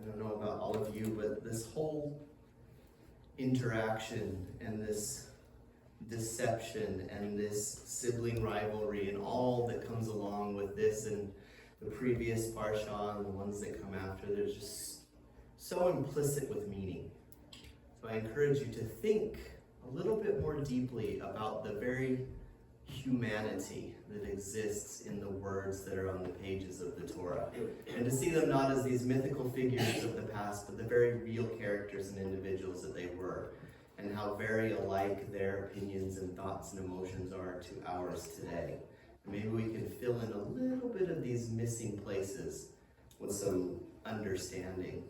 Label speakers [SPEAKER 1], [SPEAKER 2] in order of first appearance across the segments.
[SPEAKER 1] don't know about all of you, but this whole interaction and this deception and this sibling rivalry and all that comes along with this and the previous parsha and the ones that come after, they're just so implicit with meaning. So I encourage you to think a little bit more deeply about the very humanity that exists in the words that are on the pages of the Torah, and to see them not as these mythical figures of the past, but the very real characters and individuals that they were, and how very alike their opinions and thoughts and emotions are to ours today. And maybe we can fill in a little bit of these missing places with some understanding.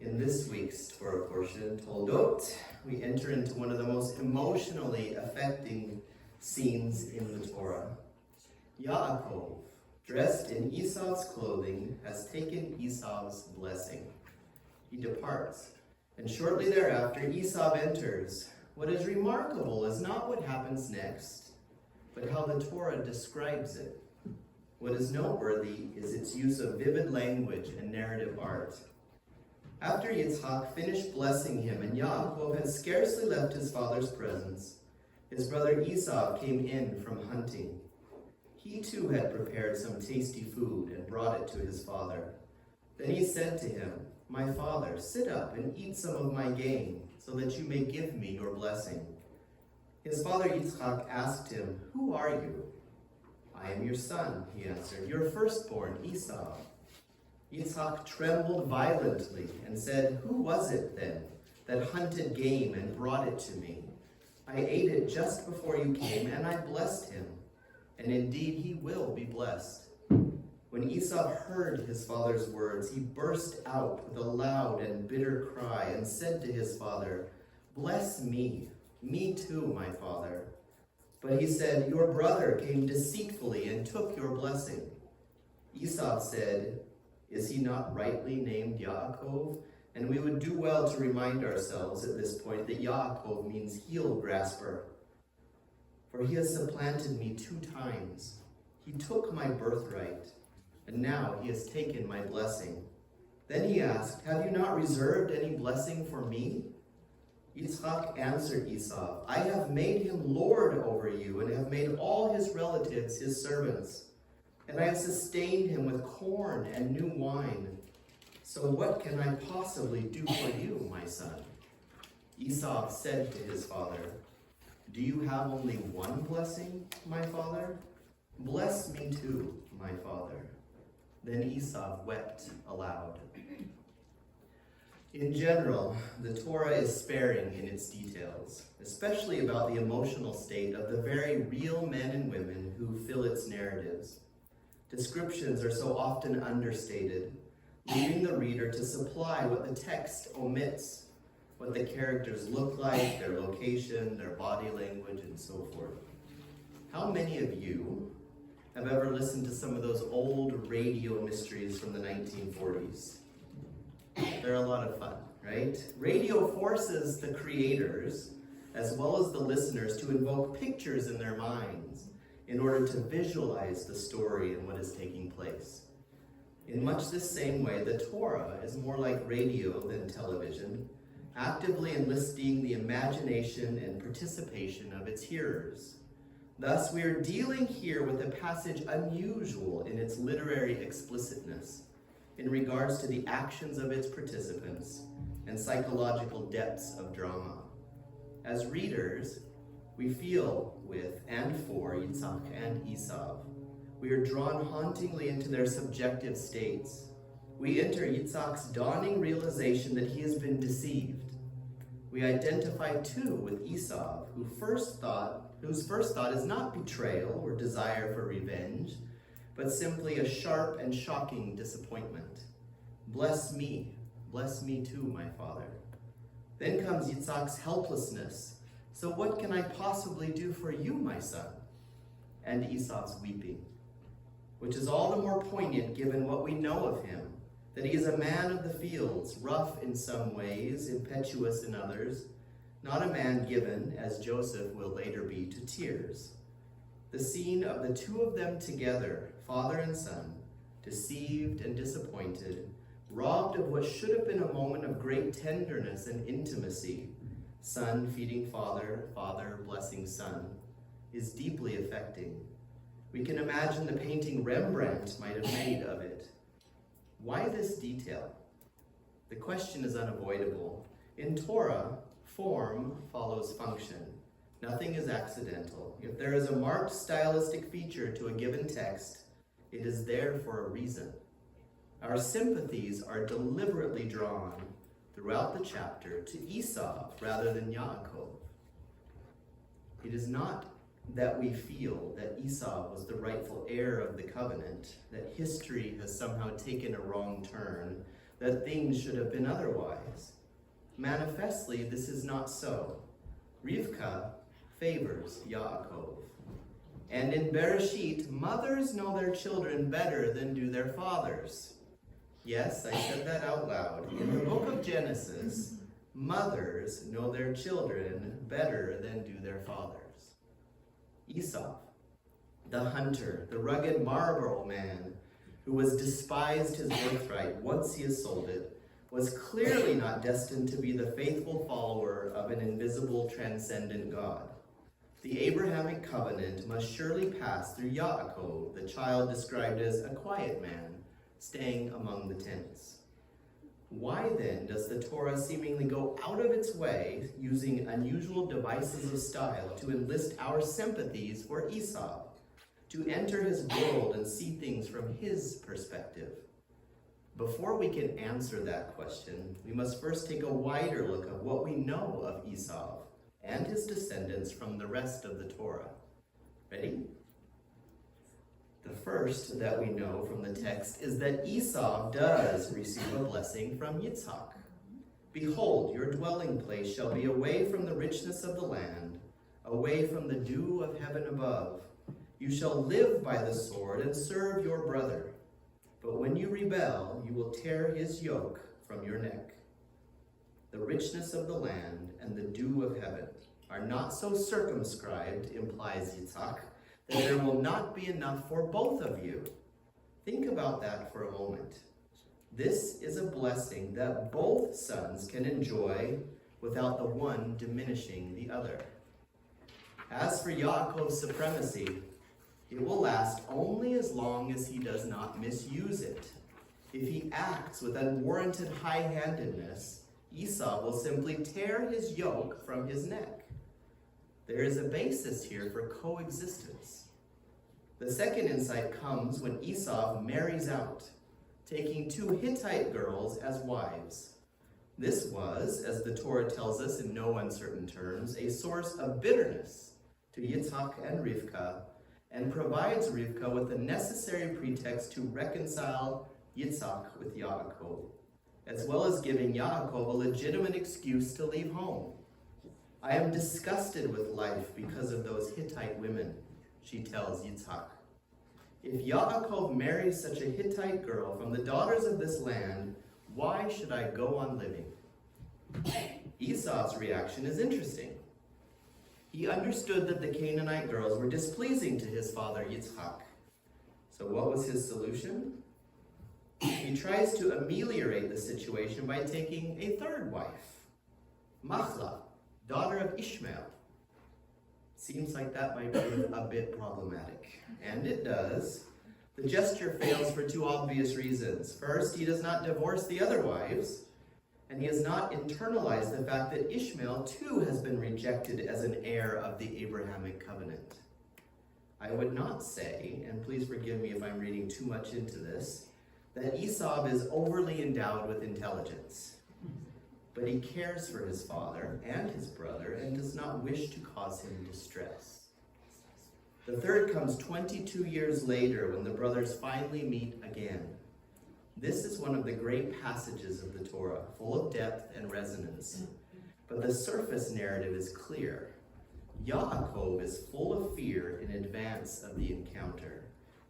[SPEAKER 1] In this week's Torah portion, Toldot, we enter into one of the most emotionally affecting scenes in the Torah. Yaakov, dressed in Esau's clothing, has taken Esau's blessing. He departs, and shortly thereafter Esau enters. What is remarkable is not what happens next, but how the Torah describes it. What is noteworthy is its use of vivid language and narrative art. After Yitzhak finished blessing him, and Yaakov had scarcely left his father's presence, his brother Esau came in from hunting. He too had prepared some tasty food and brought it to his father. Then he said to him, "My father, sit up and eat some of my game, so that you may give me your blessing." His father Yitzhak asked him, "Who are you?" "I am your son," he answered, "your firstborn, Esau." Yitzhak trembled violently and said, "Who was it then that hunted game and brought it to me? I ate it just before you came, and I blessed him, and indeed he will be blessed." When Esau heard his father's words, he burst out with a loud and bitter cry and said to his father, "Bless me too, my father." But he said, "Your brother came deceitfully and took your blessing." Esau said, "Is he not rightly named Yaakov?" And we would do well to remind ourselves at this point that Yaakov means heel grasper. "For he has supplanted me 2 times. He took my birthright, and now he has taken my blessing." Then he asked, "Have you not reserved any blessing for me?" Yitzhak answered Esau, "I have made him lord over you, and have made all his relatives his servants. And I have sustained him with corn and new wine. So what can I possibly do for you, my son?" Esau said to his father, "Do you have only one blessing, my father? Bless me too, my father." Then Esau wept aloud. In general, the Torah is sparing in its details, especially about the emotional state of the very real men and women who fill its narratives. Descriptions are so often understated, leaving the reader to supply what the text omits, what the characters look like, their location, their body language, and so forth. How many of you have ever listened to some of those old radio mysteries from the 1940s? They're a lot of fun, right? Radio forces the creators, as well as the listeners, to invoke pictures in their minds in order to visualize the story and what is taking place. In much the same way, the Torah is more like radio than television, actively enlisting the imagination and participation of its hearers. Thus, we are dealing here with a passage unusual in its literary explicitness in regards to the actions of its participants and psychological depths of drama. As readers, we feel with and for Yitzhak and Esau. We are drawn hauntingly into their subjective states. We enter Yitzhak's dawning realization that he has been deceived. We identify too with Esau, whose first thought is not betrayal or desire for revenge, but simply a sharp and shocking disappointment. Bless me too, my father." Then comes Yitzhak's helplessness. "So what can I possibly do for you, my son?" And Esau's weeping, which is all the more poignant given what we know of him, that he is a man of the fields, rough in some ways, impetuous in others, not a man given, as Joseph will later be, to tears. The scene of the two of them together, father and son, deceived and disappointed, robbed of what should have been a moment of great tenderness and intimacy, son feeding father, father blessing son, is deeply affecting. We can imagine the painting Rembrandt might have made of it. Why this detail? The question is unavoidable. In Torah, form follows function. Nothing is accidental. If there is a marked stylistic feature to a given text, it is there for a reason. Our sympathies are deliberately drawn throughout the chapter to Esau rather than Yaakov. It is not that we feel that Esau was the rightful heir of the covenant, that history has somehow taken a wrong turn, that things should have been otherwise. Manifestly, this is not so. Rivka favors Yaakov. And in Bereshit, mothers know their children better than do their fathers. Yes, I said that out loud. In the book of Genesis, mothers know their children better than do their fathers. Esau, the hunter, the rugged Marlborough man, who was despised his birthright once he has sold it, was clearly not destined to be the faithful follower of an invisible, transcendent God. The Abrahamic covenant must surely pass through Yaakov, the child described as a quiet man, staying among the tents. Why then does the Torah seemingly go out of its way, using unusual devices of style to enlist our sympathies for Esau, to enter his world and see things from his perspective? Before we can answer that question, we must first take a wider look at what we know of Esau and his descendants from the rest of the Torah. Ready? The first that we know from the text is that Esau does receive a blessing from Yitzhak. Behold, your dwelling place shall be away from the richness of the land, away from the dew of heaven above. You shall live by the sword and serve your brother. But when you rebel, you will tear his yoke from your neck. The richness of the land and the dew of heaven are not so circumscribed, implies Yitzhak, that there will not be enough for both of you. Think about that for a moment. This is a blessing that both sons can enjoy without the one diminishing the other. As for Yaakov's supremacy, it will last only as long as he does not misuse it. If he acts with unwarranted high-handedness, Esau will simply tear his yoke from his neck. There is a basis here for coexistence. The second insight comes when Esau marries out, taking 2 Hittite girls as wives. This was, as the Torah tells us in no uncertain terms, a source of bitterness to Yitzhak and Rivka, and provides Rivka with the necessary pretext to reconcile Yitzhak with Yaakov, as well as giving Yaakov a legitimate excuse to leave home. I am disgusted with life because of those Hittite women, she tells Yitzhak. If Yaakov marries such a Hittite girl from the daughters of this land, why should I go on living? Esau's reaction is interesting. He understood that the Canaanite girls were displeasing to his father Yitzhak. So what was his solution? He tries to ameliorate the situation by taking a third wife, Machlah, daughter of Ishmael. Seems like that might be a bit problematic. And it does. The gesture fails for 2 obvious reasons. First, he does not divorce the other wives, and he has not internalized the fact that Ishmael too has been rejected as an heir of the Abrahamic covenant. I would not say, and please forgive me if I'm reading too much into this, that Esau is overly endowed with intelligence. But he cares for his father and his brother and does not wish to cause him distress. The third comes 22 years later when the brothers finally meet again. This is one of the great passages of the Torah, full of depth and resonance. But the surface narrative is clear. Yaakov is full of fear in advance of the encounter.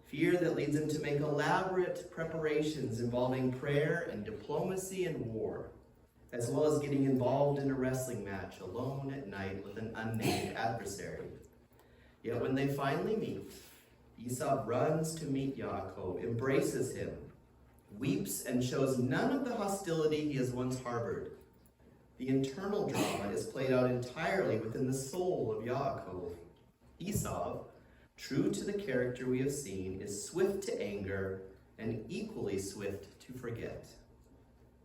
[SPEAKER 1] Fear that leads him to make elaborate preparations involving prayer and diplomacy and war, as well as getting involved in a wrestling match alone at night with an unnamed adversary. Yet when they finally meet, Esau runs to meet Yaakov, embraces him, weeps and shows none of the hostility he has once harbored. The internal drama is played out entirely within the soul of Yaakov. Esau, true to the character we have seen, is swift to anger and equally swift to forget.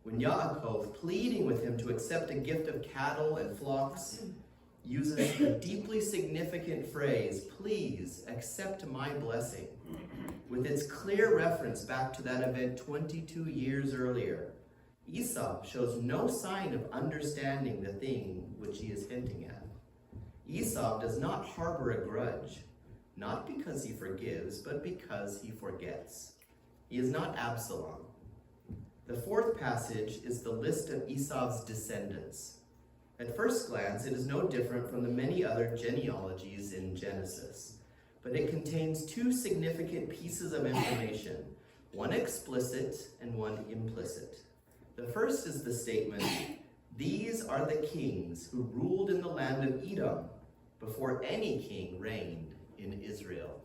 [SPEAKER 1] When Yaakov, pleading with him to accept a gift of cattle and flocks, uses the deeply significant phrase, "Please accept my blessing," with its clear reference back to that event 22 years earlier, Esau shows no sign of understanding the thing which he is hinting at. Esau does not harbor a grudge, not because he forgives, but because he forgets. He is not Absalom. The fourth passage is the list of Esau's descendants. At first glance, it is no different from the many other genealogies in Genesis, but it contains two significant pieces of information, one explicit and one implicit. The first is the statement, "These are the kings who ruled in the land of Edom before any king reigned in Israel."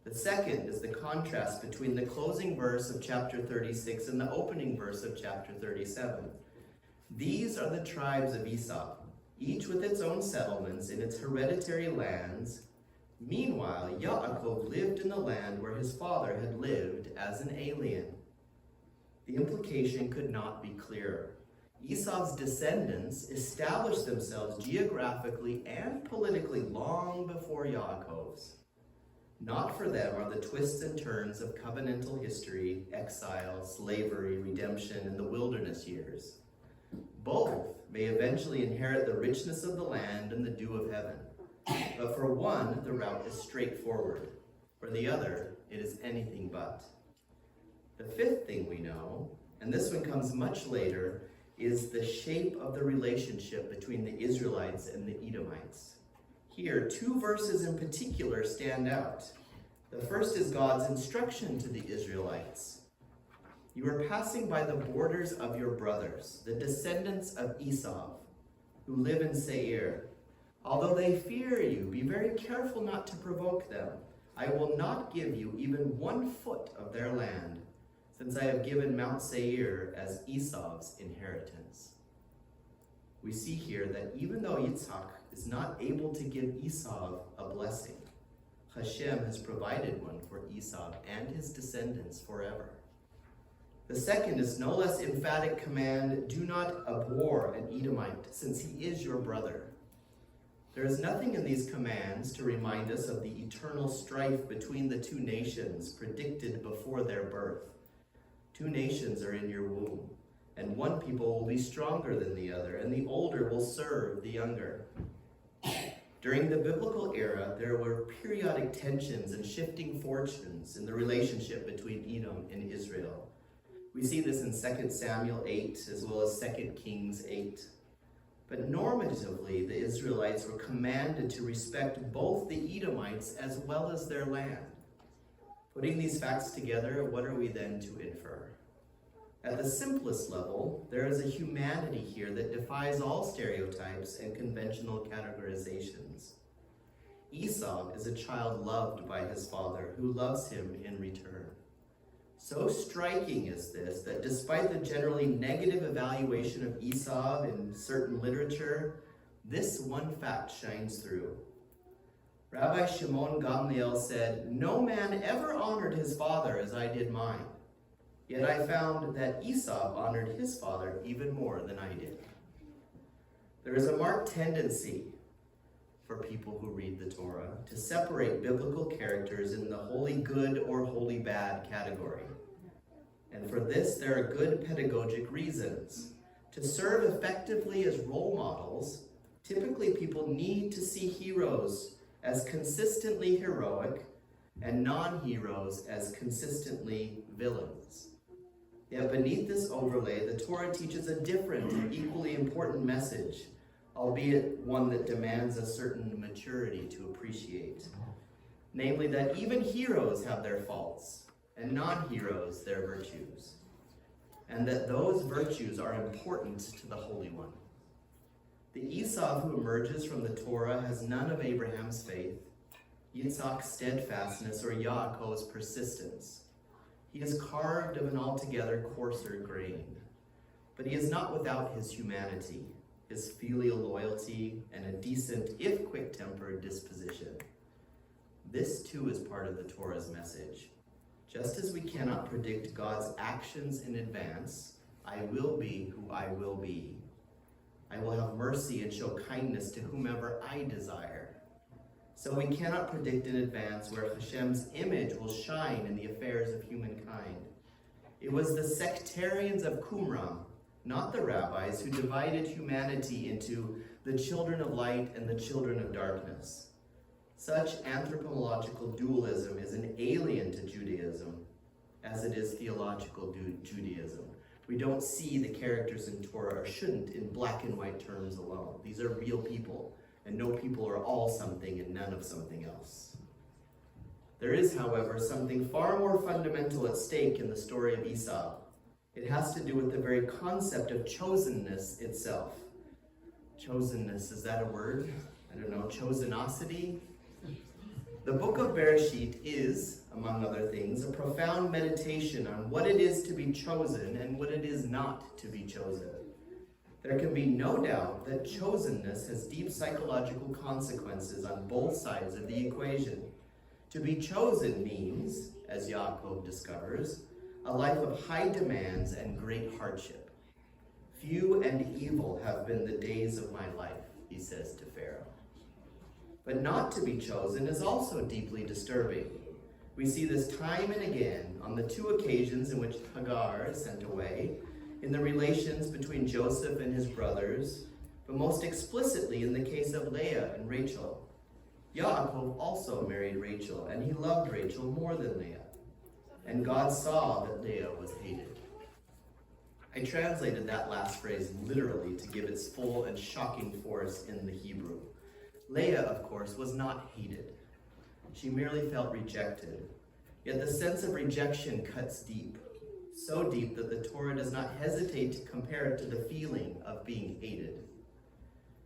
[SPEAKER 1] The second is the contrast between the closing verse of chapter 36 and the opening verse of chapter 37. "These are the tribes of Esau, each with its own settlements in its hereditary lands. Meanwhile, Yaakov lived in the land where his father had lived as an alien." The implication could not be clearer. Esau's descendants established themselves geographically and politically long before Yaakov's. Not for them are the twists and turns of covenantal history, exile, slavery, redemption, and the wilderness years. Both may eventually inherit the richness of the land and the dew of heaven. But for one, the route is straightforward. For the other, it is anything but. The fifth thing we know, and this one comes much later, is the shape of the relationship between the Israelites and the Edomites. Here, two verses in particular stand out. The first is God's instruction to the Israelites. "You are passing by the borders of your brothers, the descendants of Esau, who live in Seir. Although they fear you, be very careful not to provoke them. I will not give you even 1 foot of their land, since I have given Mount Seir as Esau's inheritance." We see here that even though Yitzhak is not able to give Esau a blessing, Hashem has provided one for Esau and his descendants forever. The second is no less emphatic command, "Do not abhor an Edomite, since he is your brother." There is nothing in these commands to remind us of the eternal strife between the two nations predicted before their birth. Two nations are in your womb, and one people will be stronger than the other, and the older will serve the younger. During the biblical era, there were periodic tensions and shifting fortunes in the relationship between Edom and Israel. We see this in 2 Samuel 8 as well as 2 Kings 8. But normatively, the Israelites were commanded to respect both the Edomites as well as their land. Putting these facts together, what are we then to infer? At the simplest level, there is a humanity here that defies all stereotypes and conventional categorizations. Esau is a child loved by his father, who loves him in return. So striking is this that despite the generally negative evaluation of Esau in certain literature, this one fact shines through. Rabbi Shimon Gamliel said, "No man ever honored his father as I did mine. Yet I found that Esau honored his father even more than I did." There is a marked tendency for people who read the Torah to separate biblical characters in the wholly good or wholly bad category. And for this, there are good pedagogic reasons. To serve effectively as role models, typically people need to see heroes as consistently heroic and non-heroes as consistently villains. Yet beneath this overlay, the Torah teaches a different and equally important message, albeit one that demands a certain maturity to appreciate. Namely, that even heroes have their faults, and non-heroes their virtues, and that those virtues are important to the Holy One. The Esau who emerges from the Torah has none of Abraham's faith, Yitzhak's steadfastness, or Yaakov's persistence. He is carved of an altogether coarser grain, but he is not without his humanity, his filial loyalty, and a decent, if quick-tempered, disposition. This too is part of the Torah's message. Just as we cannot predict God's actions in advance, I will be who I will be. I will have mercy and show kindness to whomever I desire. So we cannot predict in advance where Hashem's image will shine in the affairs of humankind. It was the sectarians of Qumran, not the rabbis, who divided humanity into the children of light and the children of darkness. Such anthropological dualism is an alien to Judaism, as it is theological Judaism. We don't see the characters in Torah, or shouldn't, in black and white terms alone. These are real people, and no people are all something and none of something else. There is, however, something far more fundamental at stake in the story of Esau. It has to do with the very concept of chosenness itself. Chosenness, is that a word? I don't know, chosenosity? The book of Bereshit is, among other things, a profound meditation on what it is to be chosen and what it is not to be chosen. There can be no doubt that chosenness has deep psychological consequences on both sides of the equation. To be chosen means, as Yaakov discovers, a life of high demands and great hardship. Few and evil have been the days of my life, he says to Pharaoh. But not to be chosen is also deeply disturbing. We see this time and again on the two occasions in which Hagar is sent away, in the relations between Joseph and his brothers, but most explicitly in the case of Leah and Rachel. Yaakov also married Rachel, and he loved Rachel more than Leah. And God saw that Leah was hated. I translated that last phrase literally to give its full and shocking force in the Hebrew. Leah, of course, was not hated. She merely felt rejected. Yet the sense of rejection cuts deep, so deep that the Torah does not hesitate to compare it to the feeling of being hated.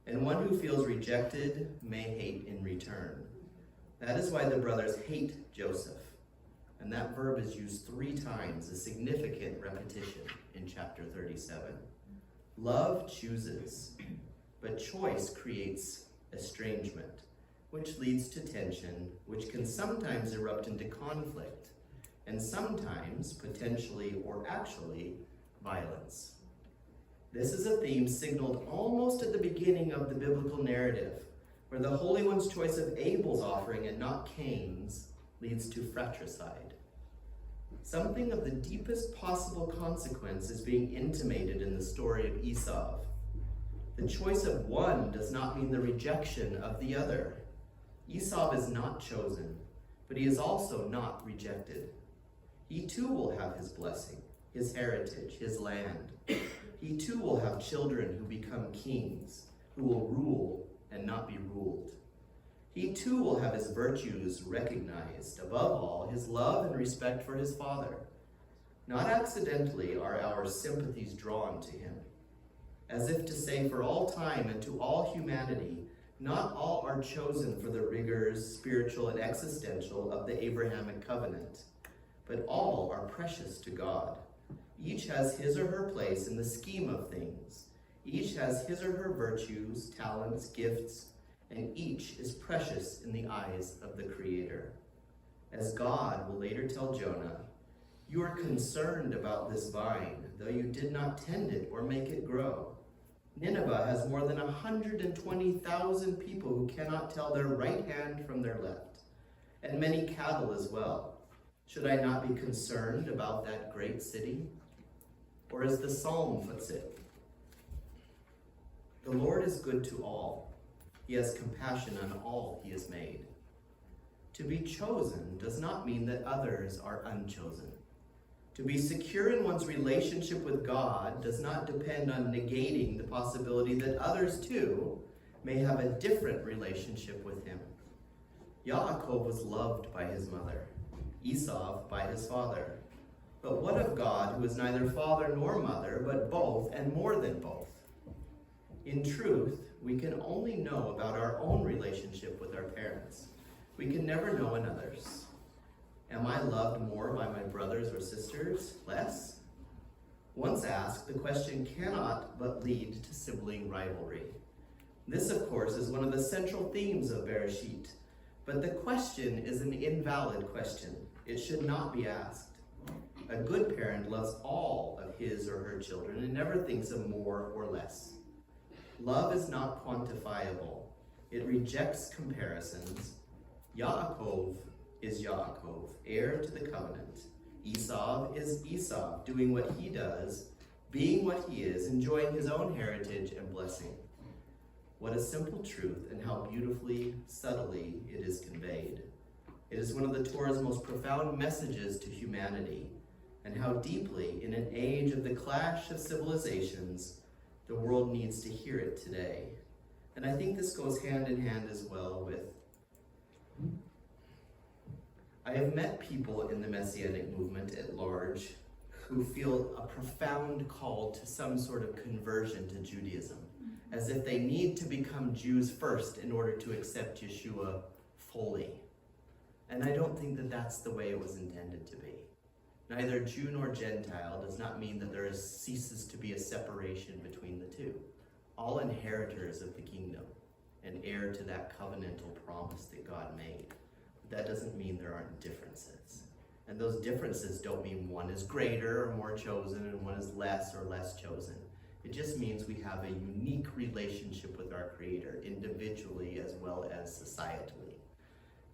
[SPEAKER 1] And one who feels rejected may hate in return. That is why the brothers hate Joseph. And that verb is used 3 times, a significant repetition in chapter 37. Love chooses, but choice creates estrangement, which leads to tension, which can sometimes erupt into conflict, and sometimes, potentially or actually, violence. This is a theme signaled almost at the beginning of the biblical narrative, where the Holy One's choice of Abel's offering and not Cain's leads to fratricide. Something of the deepest possible consequence is being intimated in the story of Esau. The choice of one does not mean the rejection of the other. Esau is not chosen, but he is also not rejected. He too will have his blessing, his heritage, his land. He too will have children who become kings, who will rule and not be ruled. He too will have his virtues recognized, above all, his love and respect for his father. Not accidentally are our sympathies drawn to him, as if to say for all time and to all humanity, not all are chosen for the rigors, spiritual and existential, of the Abrahamic covenant, but all are precious to God. Each has his or her place in the scheme of things. Each has his or her virtues, talents, gifts, and each is precious in the eyes of the Creator. As God will later tell Jonah, "You are concerned about this vine, though you did not tend it or make it grow. Nineveh has more than 120,000 people who cannot tell their right hand from their left, and many cattle as well. Should I not be concerned about that great city?" Or as the psalm puts it, "The Lord is good to all. He has compassion on all he has made." To be chosen does not mean that others are unchosen. To be secure in one's relationship with God does not depend on negating the possibility that others too may have a different relationship with him. Yaakov was loved by his mother, Esau by his father. But what of God, who is neither father nor mother, but both and more than both? In truth, we can only know about our own relationship with our parents. We can never know another's. Am I loved more by my brothers or sisters? Less? Once asked, the question cannot but lead to sibling rivalry. This, of course, is one of the central themes of Bereshit, but the question is an invalid question. It should not be asked. A good parent loves all of his or her children and never thinks of more or less. Love is not quantifiable. It rejects comparisons. Yaakov is Yaakov, heir to the covenant. Esau is Esau, doing what he does, being what he is, enjoying his own heritage and blessing. What a simple truth, and how beautifully, subtly it is conveyed. It is one of the Torah's most profound messages to humanity, and how deeply, in an age of the clash of civilizations, the world needs to hear it today. And I think this goes hand in hand as well with, I have met people in the Messianic movement at large who feel a profound call to some sort of conversion to Judaism, as if they need to become Jews first in order to accept Yeshua fully. And I don't think that that's the way it was intended to be. Neither Jew nor Gentile does not mean that there ceases to be a separation between the two. All inheritors of the kingdom and heir to that covenantal promise that God made. But that doesn't mean there aren't differences. And those differences don't mean one is greater or more chosen and one is less or less chosen. It just means we have a unique relationship with our Creator, individually as well as societally.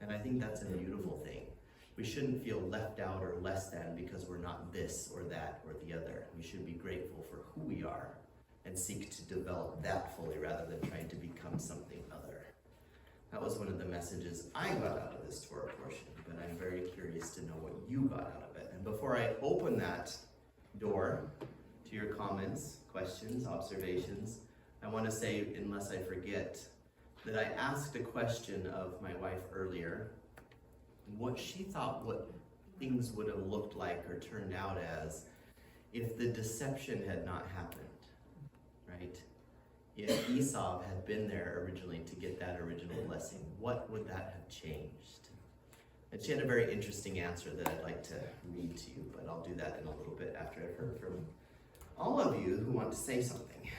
[SPEAKER 1] And I think that's a beautiful thing. We shouldn't feel left out or less than because we're not this or that or the other. We should be grateful for who we are and seek to develop that fully rather than trying to become something other. That was one of the messages I got out of this Torah portion, but I'm very curious to know what you got out of it. And before I open that door to your comments, questions, observations, I want to say, unless I forget, that I asked a question of my wife earlier, what she thought what things would have looked like or turned out as if the deception had not happened, right? If Esau had been there originally to get that original blessing, what would that have changed? And she had a very interesting answer that I'd like to read to you, but I'll do that in a little bit after I've heard from all of you who want to say something.